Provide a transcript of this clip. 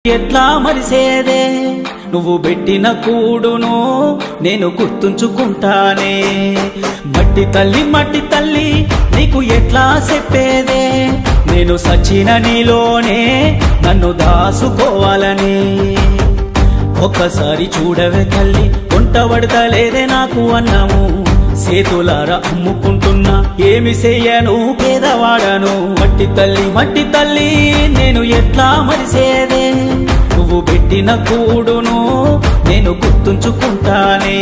ఎట్లా మరిసేదే నువ్వు పెట్టిన కూడును నేను గుర్తుంచుకుంటానే మట్టి తల్లి నీకు ఎట్లా చెప్పేదే నేను సచిన నీలోనే నన్ను దాసుకోవాలని ఒక్కసారి చూడవే తల్లి వంటబడతలేదే నాకు అన్నము సేతులారా అమ్ముకుంటున్నా ఏమి చెయ్యను పేదవాడను మట్టి తల్లి నేను ఎట్లా మరిసేదే నువ్వు పెట్టిన కూడును నేను గుర్తుంచుకుంటానే।